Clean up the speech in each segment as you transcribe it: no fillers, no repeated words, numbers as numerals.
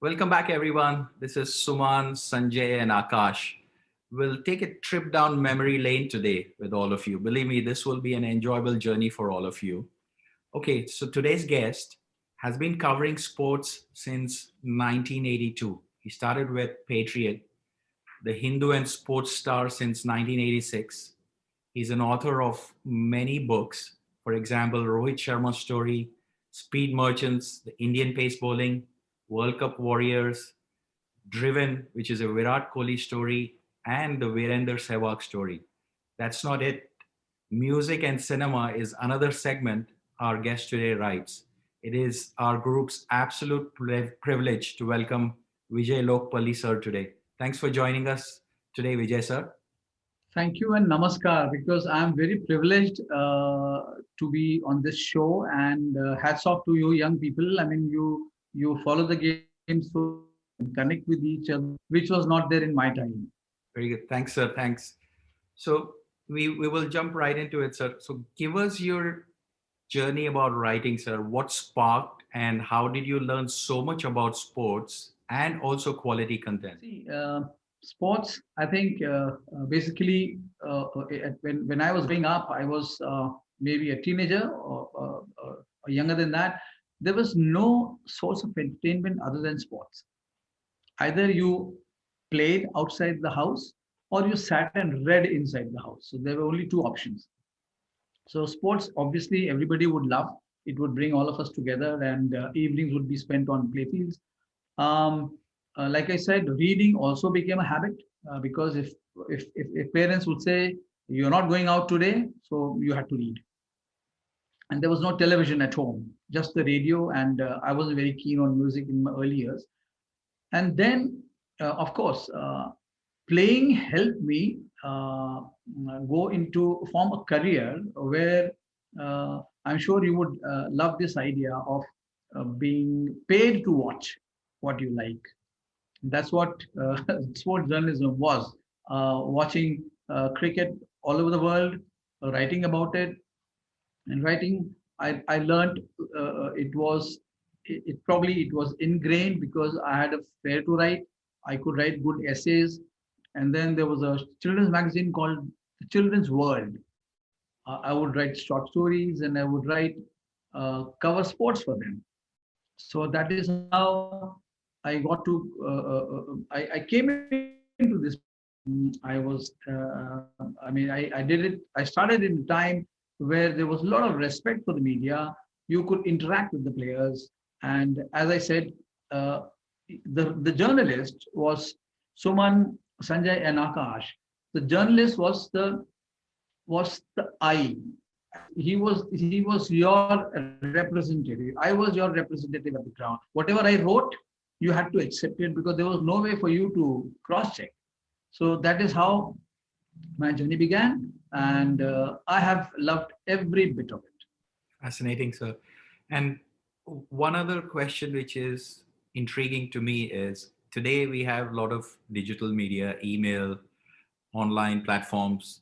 Welcome back, everyone. This is Suman, Sanjay, and Akash. We'll take a trip down memory lane today with all of you. Believe me, this will be an enjoyable journey for all of you. Okay, so today's guest has been covering sports since 1982. He started with Patriot, the Hindu and sports star since 1986. He's an author of many books. For example, Rohit Sharma's story, Speed Merchants, The Indian Pace Bowling, World Cup Warriors, Driven, which is a Virat Kohli story, and the Virender Sehwag story. That's not it. Music and cinema is another segment our guest today writes. It is our group's absolute privilege to welcome Vijay Lokapally sir today. Thanks for joining us today, Vijay sir. Thank you and namaskar because I'm very privileged to be on this show and hats off to you young people. I mean, you follow the game so connect with each other, which was not there in my time. Very good. Thanks, sir. Thanks. So we will jump right into it, sir. So give us your journey about writing, sir. What sparked and how did you learn so much about sports and also quality content? See, sports. I think basically when I was growing up, I was maybe a teenager or younger than that. There was no source of entertainment other than sports. Either you played outside the house or you sat and read inside the house. So there were only two options. So sports, obviously, everybody would love. It would bring all of us together, and evenings would be spent on playfields. Like I said, reading also became a habit because if parents would say you're not going out today, so you had to read, and there was no television at home, just the radio, and I wasn't very keen on music in my early years. And then, of course, playing helped me go into form a career where I'm sure you would love this idea of being paid to watch what you like. That's what sports journalism was, watching cricket all over the world, writing about it, and writing. I learned it probably it was ingrained because I had a flair to write. I could write good essays, and then there was a children's magazine called The Children's World. I would write short stories and I would write cover sports for them. So that is how I got to. I came into this. I was. I mean, I did it. I started in a time where there was a lot of respect for the media. You could interact with the players, and as I said, uh, the journalist was Suman, Sanjay, and Akash. The journalist was the I. He was your representative. I was your representative at the ground. Whatever I wrote, you had to accept it because there was no way for you to cross check. So that is how my journey began, and I have loved every bit of it. Fascinating, sir. And one other question which is intriguing to me is today we have a lot of digital media, email, online platforms.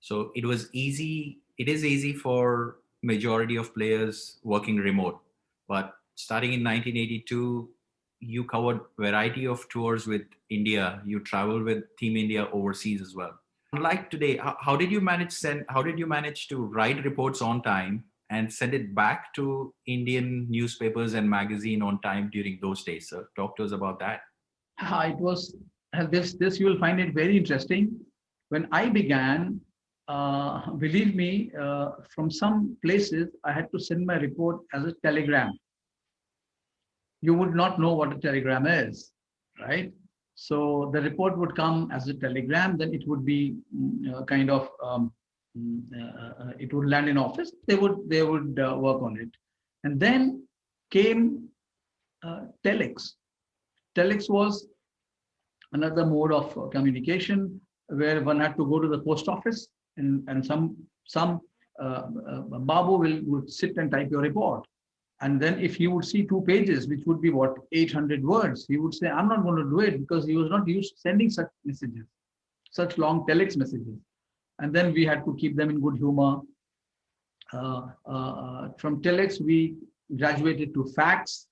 So it is easy for majority of players working remote. But starting in 1982, you covered variety of tours with India. You traveled with Team India overseas as well. Unlike today, how did you manage to write reports on time and send it back to Indian newspapers and magazine on time during those days, sir? Talk to us about that. It was this you will find it very interesting. When I began, believe me, from some places I had to send my report as a telegram. You would not know what a telegram is, right? So the report would come as a telegram, then it would be kind of it would land in office. They would work on it, and then came telex. Telex was another mode of communication where one had to go to the post office and some babu would sit and type your report. And then if he would see 2 pages, which would be what, 800 words, he would say, I'm not going to do it because he was not used to sending such messages, such long telex messages. And then we had to keep them in good humor. From telex, we graduated to fax.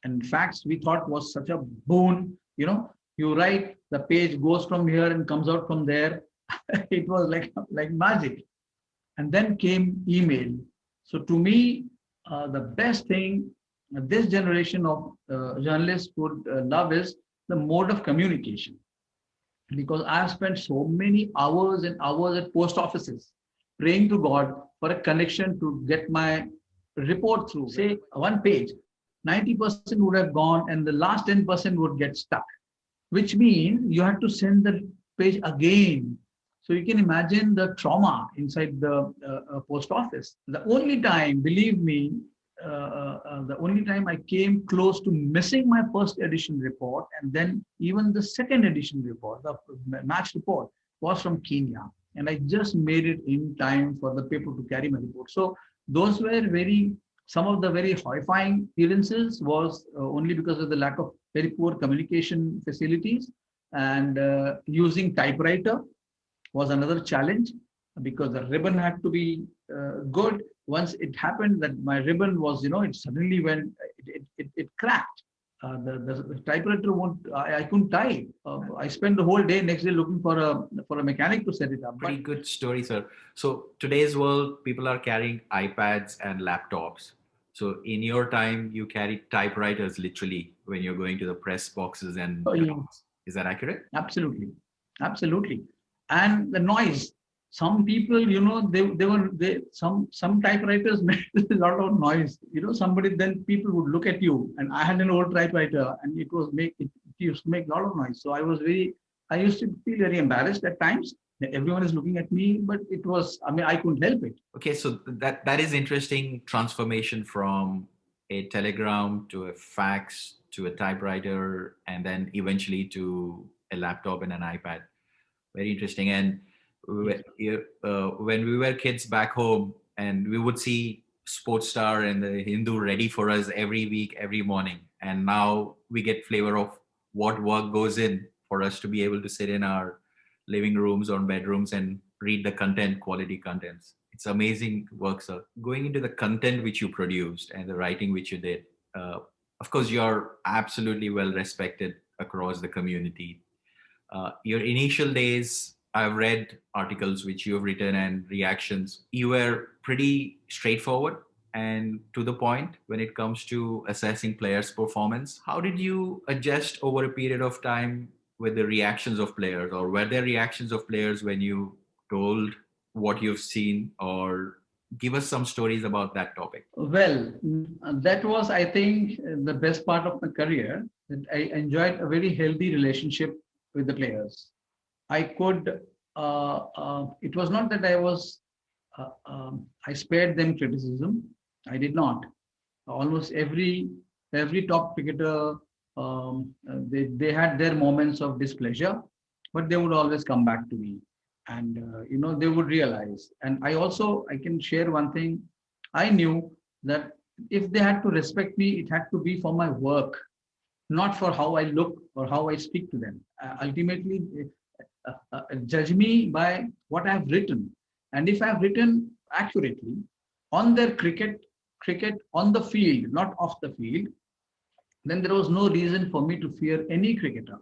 And facts we thought was such a boon. You write, the page goes from here and comes out from there. It was like magic. And then came email. So to me, the best thing this generation of journalists would love is the mode of communication, because I've spent so many hours and hours at post offices praying to God for a connection to get my report through. Say one page, 90% would have gone and the last 10% would get stuck, which means you have to send the page again. So you can imagine the trauma inside the post office. The only time, believe me, the only time I came close to missing my first edition report and then even the second edition report, the match report, was from Kenya. And I just made it in time for the paper to carry my report. So those were some of the very horrifying experiences was only because of the lack of very poor communication facilities, and using typewriter was another challenge because the ribbon had to be good. Once it happened that my ribbon was, it suddenly went, it cracked. The typewriter won't. I couldn't type. I spent the whole day next day looking for a mechanic to set it up. Pretty good story, sir. So today's world, people are carrying iPads and laptops. So in your time, you carried typewriters literally when you're going to the press boxes and Oh, yeah. is that accurate? Absolutely, absolutely. And the noise. Some people, some typewriters made a lot of noise. Somebody, then people would look at you. And I had an old typewriter, and it used to make a lot of noise. So I used to feel very embarrassed at times that everyone is looking at me, but it was, I couldn't help it. Okay, so that is interesting transformation from a telegram to a fax to a typewriter and then eventually to a laptop and an iPad. Very interesting. And when we were kids back home and we would see Sports Star and the Hindu ready for us every week, every morning. And now we get flavor of what work goes in for us to be able to sit in our living rooms or bedrooms and read the content, quality contents. It's amazing work, sir. Going into the content which you produced and the writing which you did, of course, you're absolutely well respected across the community. Your initial days, I've read articles which you have written and reactions. You were pretty straightforward and to the point when it comes to assessing players' performance. How did you adjust over a period of time with the reactions of players, or were there reactions of players when you told what you've seen, or give us some stories about that topic? Well, that was, I think, the best part of my career. That I enjoyed a very healthy relationship with the players. I could. It was not that I spared them criticism. I did not. Almost every top cricketer, they had their moments of displeasure, but they would always come back to me, and they would realize. And I can share one thing. I knew that if they had to respect me, it had to be for my work, not for how I look or how I speak to them. Ultimately, judge me by what I have written, and if I have written accurately on their cricket on the field, not off the field, then there was no reason for me to fear any cricketer.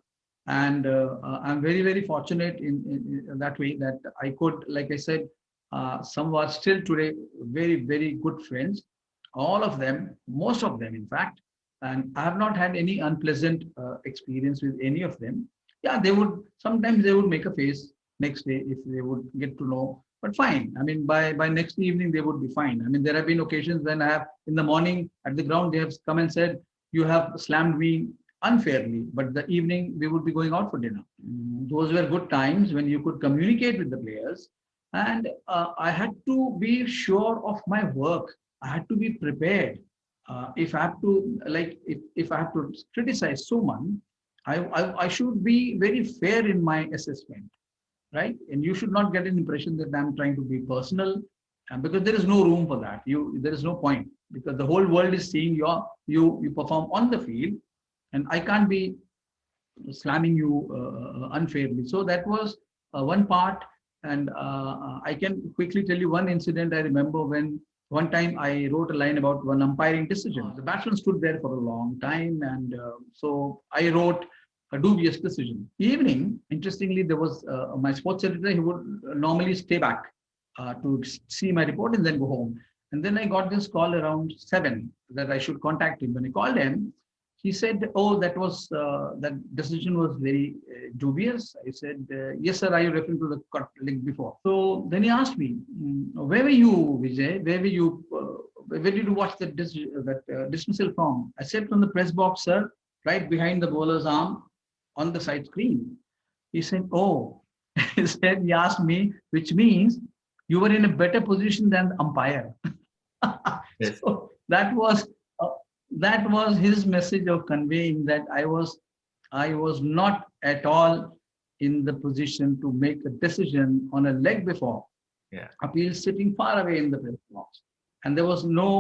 And I'm very, very fortunate in that way that I could, like I said, some are still today very, very good friends. All of them, most of them, in fact. And I have not had any unpleasant experience with any of them. Yeah, sometimes they would make a face next day if they would get to know. But fine. I mean, by next evening, they would be fine. I mean, there have been occasions when I have, in the morning at the ground, they have come and said, you have slammed me unfairly, but the evening we would be going out for dinner. Those were good times when you could communicate with the players. And I had to be sure of my work. I had to be prepared. If I have to, if I have to criticize someone, I should be very fair in my assessment, right? And you should not get an impression that I'm trying to be personal, because there is no room for that. There is no point, because the whole world is seeing you perform on the field, and I can't be slamming you unfairly. So that was one part, and I can quickly tell you one incident I remember when One time I wrote a line about one umpiring decision. The batsman stood there for a long time, and so I wrote a dubious decision. Evening, interestingly, there was my sports editor. He would normally stay back to see my report and then go home. And then I got this call around 7 that I should contact him. When I called him, he said, "Oh, that decision was very dubious." I said, "Yes, sir. Are you referring to the link before?" So then he asked me, "Where were you, Vijay? Where were you? Where did you watch that dismissal from?" I said, "From the press box, sir, right behind the bowler's arm on the side screen." He said, "Oh," he asked me, which means you were in a better position than the umpire. Yes. So uh, that was his message of conveying that I was not at all in the position to make a decision on a leg before Yeah. appeal, sitting far away in the press box. And there was no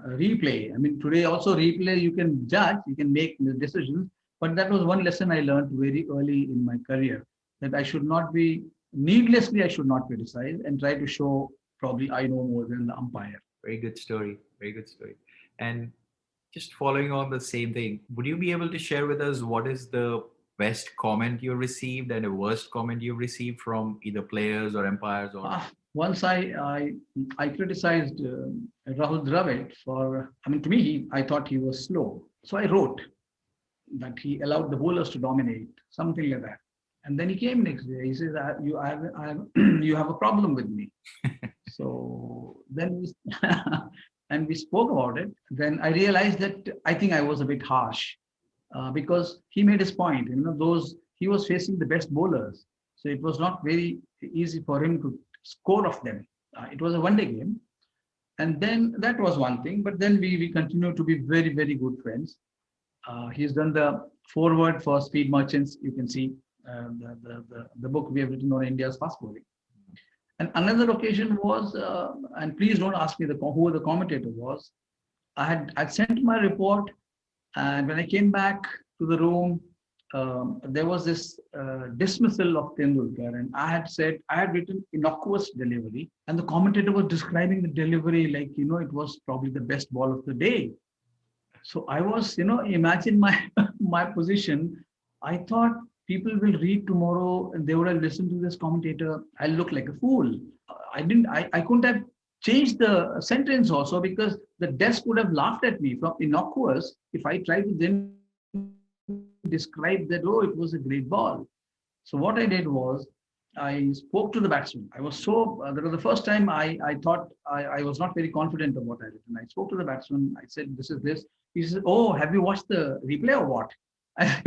replay. I mean, today also replay, you can judge, you can make the decisions. But that was one lesson I learned very early in my career, that I should not be, needlessly, I should not criticize and try to show probably I know more than the umpire. Very good story. Very good story. And just following on the same thing, would you be able to share with us what is the best comment you received and the worst comment you received from either players or umpires or? Once I criticized Rahul Dravid for, I mean, to me, I thought he was slow. So I wrote that he allowed the bowlers to dominate, something like that. And then he came next day. He says, you have a problem with me. So then and we spoke about it. Then I realized that I think I was a bit harsh because he made his point. Those he was facing the best bowlers, so it was not very easy for him to score of them. It was a one-day game, and then that was one thing. But then we continue to be very very good friends. He's done the foreword for Speed Merchants. You can see the book we have written on India's fast bowling. And another occasion was, and please don't ask me who the commentator was. I'd sent my report, and when I came back to the room, there was this dismissal of Tendulkar, and I had written innocuous delivery, and the commentator was describing the delivery like it was probably the best ball of the day. So I was, imagine my my position. I thought people will read tomorrow and they would have listened to this commentator. I look like a fool. I couldn't have changed the sentence also because the desk would have laughed at me from innocuous if I tried to then describe that, oh, it was a great ball. So what I did was I spoke to the batsman. I was that was the first time I thought I was not very confident of what I written. I spoke to the batsman. I said, this is this. He said, oh, have you watched the replay or what? I said,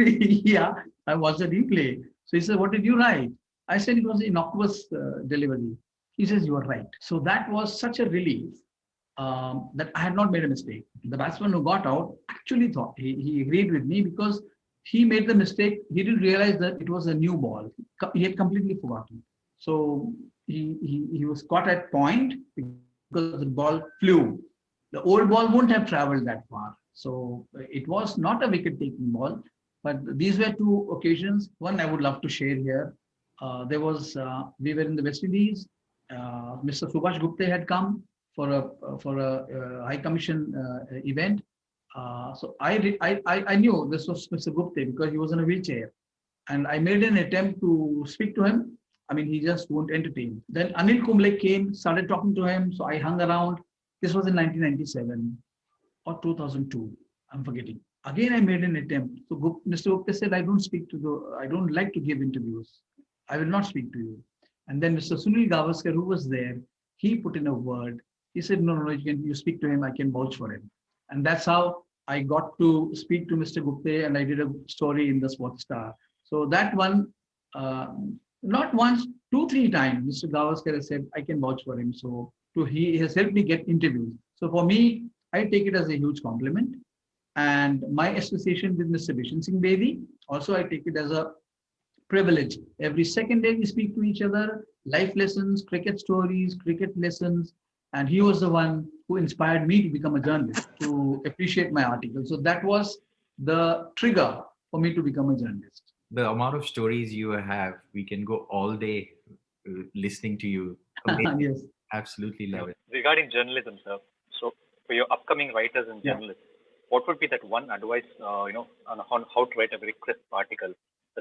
yeah, I watched the replay. So he said, what did you write? I said, it was innocuous delivery. He says, you are right. So that was such a relief that I had not made a mistake. The batsman who got out actually thought, he agreed with me because he made the mistake. He didn't realize that it was a new ball. He had completely forgotten. So he was caught at point because the ball flew. The old ball wouldn't have traveled that far. So it was not a wicket-taking ball. But these were two occasions. One I would love to share here. We were in the West Indies. Mr. Subhash Gupta had come for a High Commission event. So I knew this was Mr. Gupta because he was in a wheelchair, and I made an attempt to speak to him. I mean, he just won't entertain. Then Anil Kumble came, started talking to him. So I hung around. This was in 1997 or 2002. I'm forgetting. Again, I made an attempt. So Mr. Gupta said, I don't like to give interviews. I will not speak to you. And then Mr. Sunil Gavaskar, who was there, he put in a word. He said, no, you speak to him. I can vouch for him. And that's how I got to speak to Mr. Gupta, and I did a story in the Sports Star. So that one, not once, 2, 3 times, Mr. Gavaskar has said, I can vouch for him. So he has helped me get interviews. So for me, I take it as a huge compliment. And my association with Mr. Bishan Singh Bedi, also I take it as a privilege. Every second day we speak to each other, life lessons, cricket stories, cricket lessons. And he was the one who inspired me to become a journalist, to appreciate my article. So that was the trigger for me to become a journalist. The amount of stories you have, we can go all day listening to you. Amazing. Yes. Absolutely love it. regarding journalism, sir. So for your upcoming writers and Yeah. journalists, what would be that one advice, on how to write a very crisp article,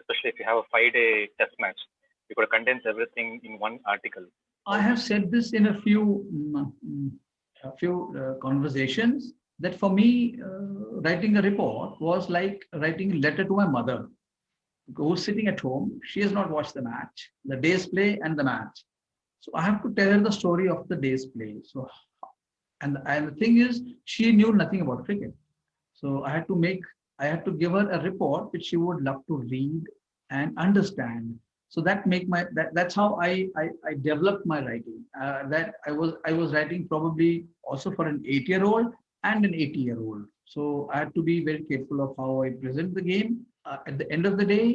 especially if you have a 5-day test match, you got to condense everything in one article. I have said this in a few conversations that for me, writing a report was like writing a letter to my mother who's sitting at home. She has not watched the match, the day's play and the match. So I have to tell her the story of the day's play. So and the thing is, she knew nothing about cricket. So I had to give her a report which she would love to read and understand. So that's how I developed my writing. That I was writing probably also for an 8-year-old and an 80-year-old. So I had to be very careful of how I present the game. At the end of the day,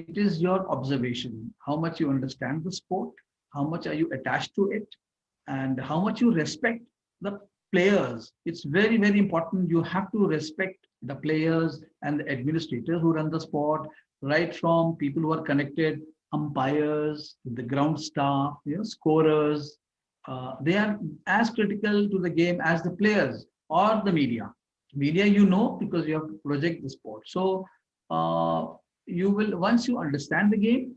it is your observation, how much you understand the sport, how much are you attached to it, and how much you respect the players. It's very, very important. You have to respect the players and the administrators who run the sport, right from people who are connected, umpires, the ground staff, scorers. They are as critical to the game as the players or the media. Media, because you have to project the sport. So you will, once you understand the game,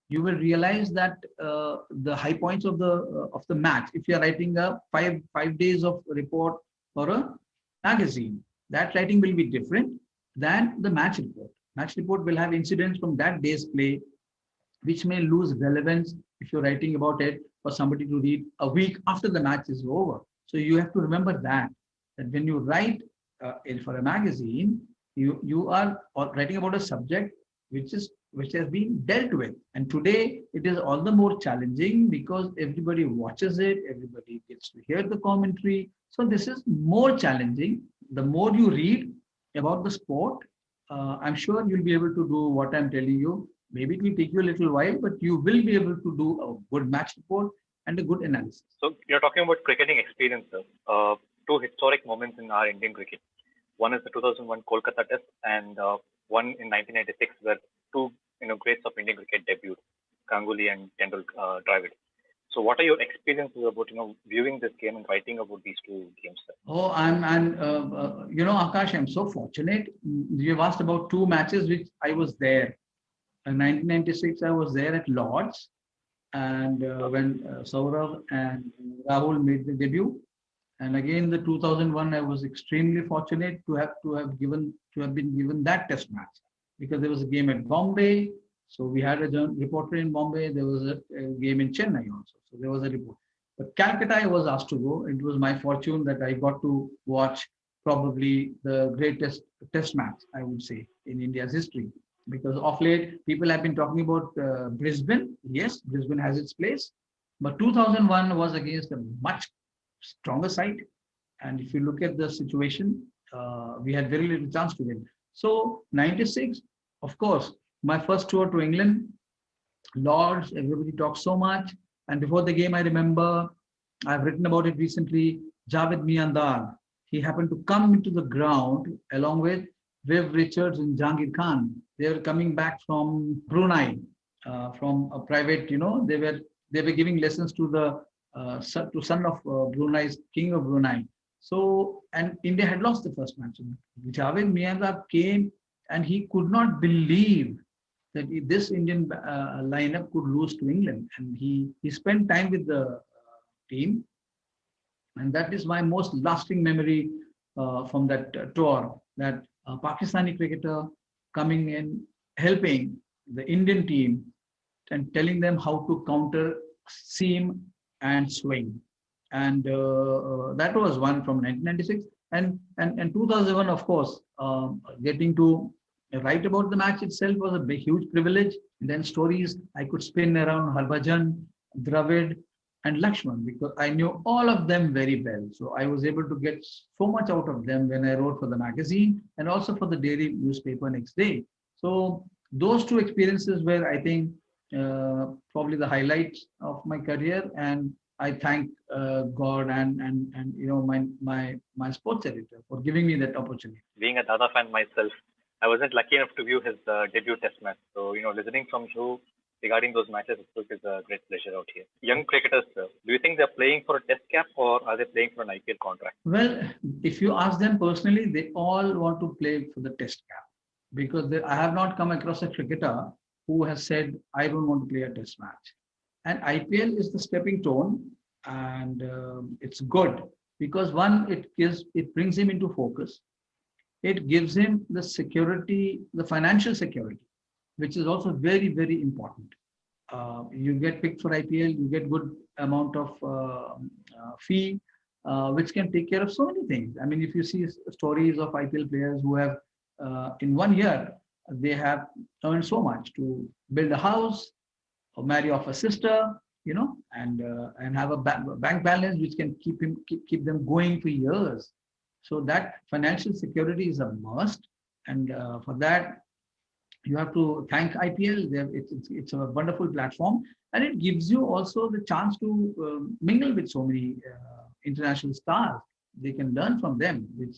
you will realize that the high points of the match. If you are writing a five days of report for a magazine, that writing will be different than the match report. Match report will have incidents from that day's play, which may lose relevance if you're writing about it for somebody to read a week after the match is over. So you have to remember that when you write for a magazine, you are writing about a subject which has been dealt with. And today it is all the more challenging because everybody watches it, everybody gets to hear the commentary. So this is more challenging. The more you read about the sport, I'm sure you'll be able to do what I'm telling you. Maybe it will take you a little while, but you will be able to do a good match report and a good analysis. So you're talking about cricketing experience, sir. Two historic moments in our Indian cricket. One is the 2001 Kolkata Test, and one in 1996, where two greats of Indian cricket debuted, Ganguly and Dravid. So, what are your experiences about viewing this game and writing about these two games, sir? Oh, Akash, I'm so fortunate. You've asked about two matches which I was there. In 1996, I was there at Lord's, and when Saurav and Rahul made the debut. And again, the 2001, I was extremely fortunate to have been given that test match because there was a game at Bombay. So we had a reporter in Bombay. There was a game in Chennai also. So there was a report. But Calcutta, I was asked to go. It was my fortune that I got to watch probably the greatest test match, I would say, in India's history. Because of late, people have been talking about Brisbane. Yes, Brisbane has its place. But 2001 was against a much stronger side. And if you look at the situation, we had very little chance to win. So 96, of course, my first tour to England, Lords, everybody talks so much. And before the game, I remember, I've written about it recently, Javed Miandar. He happened to come into the ground along with Viv Richards and Jahangir Khan. They were coming back from Brunei, from a private, they were giving lessons to the son of Brunei's king of Brunei. So, and India had lost the first match. Javed Miandar came and he could not believe that this Indian lineup could lose to England. And he spent time with the team. And that is my most lasting memory from that tour, that Pakistani cricketer coming in, helping the Indian team and telling them how to counter, seam and swing. And that was one from 1996. And 2001, of course, getting to write about the match itself was a big, huge privilege. And then stories I could spin around Harbhajan, Dravid, and Lakshman because I knew all of them very well. So I was able to get so much out of them when I wrote for the magazine and also for the daily newspaper next day. So those two experiences were, I think, probably the highlights of my career. And I thank God and my sports editor for giving me that opportunity. Being a Dada fan myself, I wasn't lucky enough to view his debut test match. So listening from you regarding those matches, it is a great pleasure out here. Young cricketers, do you think they're playing for a test cap or are they playing for an IPL contract? Well, if you ask them personally, they all want to play for the test cap because I have not come across a cricketer who has said, I don't want to play a test match. And IPL is the stepping stone, and it's good because one, it brings him into focus. It gives him the security, the financial security, which is also very, very important. You get picked for IPL, you get good amount of fee, which can take care of so many things. I mean, if you see stories of IPL players who have, in 1 year, they have earned so much to build a house or marry off a sister, and have a bank balance which can keep them going for years. So that financial security is a must, and for that you have to thank IPL. It's a wonderful platform, and it gives you also the chance to mingle with so many international stars. They can learn from them, which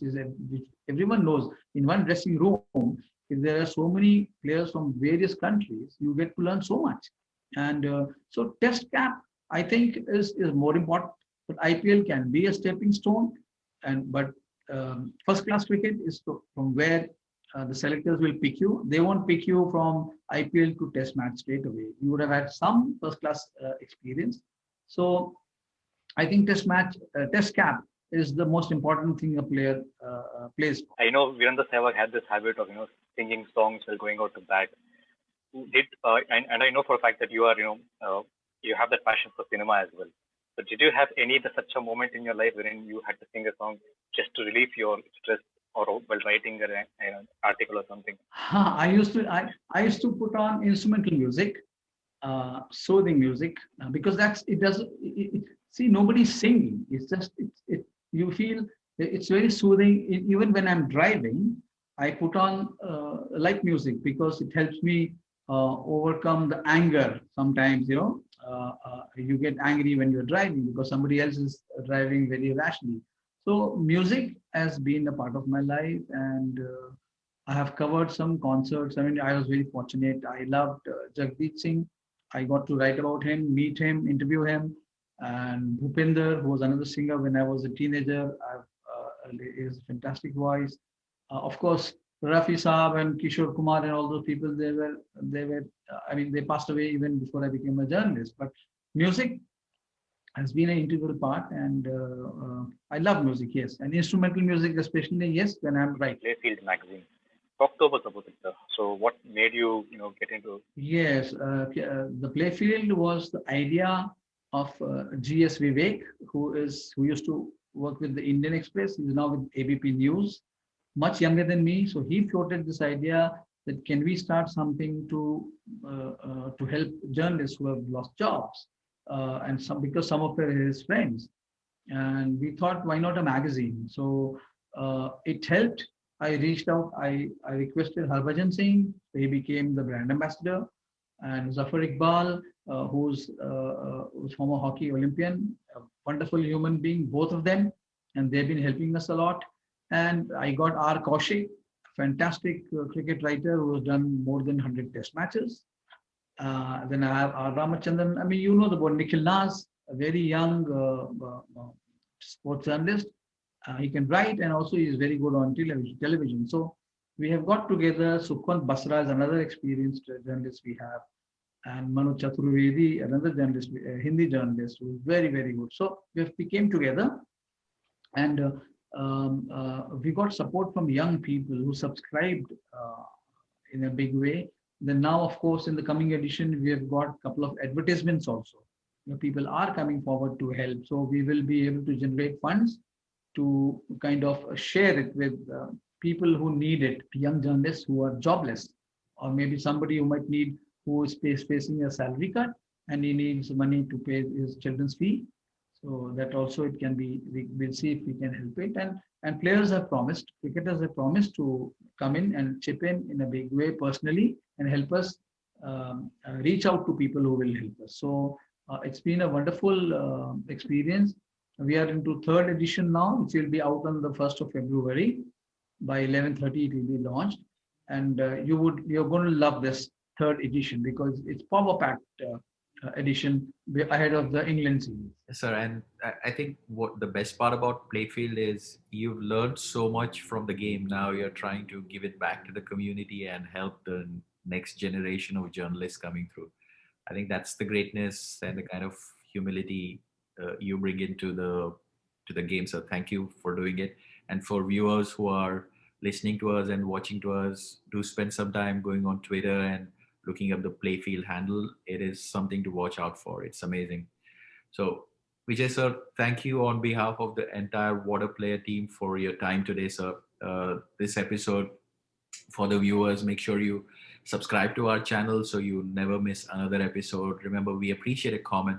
everyone knows. In one dressing room, if there are so many players from various countries, you get to learn so much. And so test cap, I think, is more important. But IPL can be a stepping stone, but first class cricket is from where the selectors will pick you. They won't pick you from IPL to test match straight away. You would have had some first class experience. So I think test cap is the most important thing a player plays for. I know Virendra Sehwag had this habit of singing songs while going out to bat. And I know for a fact that you are you have that passion for cinema as well. So did you have such a moment in your life wherein you had to sing a song just to relieve your stress or while writing an article or something? I used to put on instrumental music, soothing music, because see, nobody's singing. It's just you feel it's very soothing. Even when I'm driving, I put on light music because it helps me overcome the anger. Sometimes you get angry when you're driving because somebody else is driving very rashly. So music has been a part of my life, and I have covered some concerts. I mean, I was very fortunate. I loved Jagdeep Singh. I got to write about him, meet him, interview him, and Bhupinder, who was another singer when I was a teenager. He has a fantastic voice. Of course, Rafi Saab and Kishore Kumar and all those people, they passed away even before I became a journalist. But music has been an integral part, and I love music, yes. And instrumental music especially, yes, when I'm right. Playfield magazine. Talk to us about it, sir. So what made you, get into? Yes, the Playfield was the idea of G.S. Vivek, who used to work with the Indian Express. He's now with ABP News, much younger than me. So he floated this idea that can we start something to help journalists who have lost jobs, because some of them are his friends. And we thought, why not a magazine? So it helped. I reached out. I requested Harbhajan Singh. He became the brand ambassador, and Zafar Iqbal, who's former hockey Olympian, a wonderful human being, both of them, and they've been helping us a lot. And I got R. Kaushik, fantastic cricket writer who has done more than 100 test matches. Then I have R. Ramachandran. I mean, you know the boy Nikhil Nas, a very young sports journalist. He can write, and also he is very good on television. So we have got together. Sukhwant Basra is another experienced journalist we have, and Manu Chaturvedi, another journalist, Hindi journalist, who is very, very good. So we became together, and we got support from young people who subscribed in a big way. Then now, of course, in the coming edition, we have got a couple of advertisements also. People are coming forward to help. So we will be able to generate funds to kind of share it with people who need it, young journalists who are jobless, or maybe somebody who is facing a salary cut and he needs money to pay his children's fee. So that also it can be, we'll see if we can help it. And players have promised, cricketers have promised to come in and chip in a big way personally and help us reach out to people who will help us. So it's been a wonderful experience. We are into third edition now, which will be out on the 1st of February. By 11:30, it will be launched. And you're going to love this. third edition because it's power packed edition ahead of the England series. Yes, sir. And I think what the best part about Playfield is you've learned so much from the game. Now you're trying to give it back to the community and help the next generation of journalists coming through. I think that's the greatness and the kind of humility you bring into the game. So thank you for doing it. And for viewers who are listening to us and watching to us, do spend some time going on Twitter and looking up the Playfield handle. It is something to watch out for. It's amazing. So Vijay sir, thank you on behalf of the entire Waadaplaya team for your time today, sir. This episode for the viewers, make sure you subscribe to our channel so you never miss another episode. Remember, we appreciate a comment.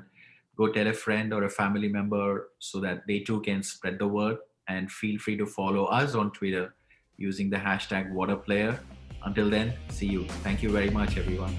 Go tell a friend or a family member so that they too can spread the word, and feel free to follow us on Twitter using the hashtag Waadaplayer. Until then, see you. Thank you very much, everyone.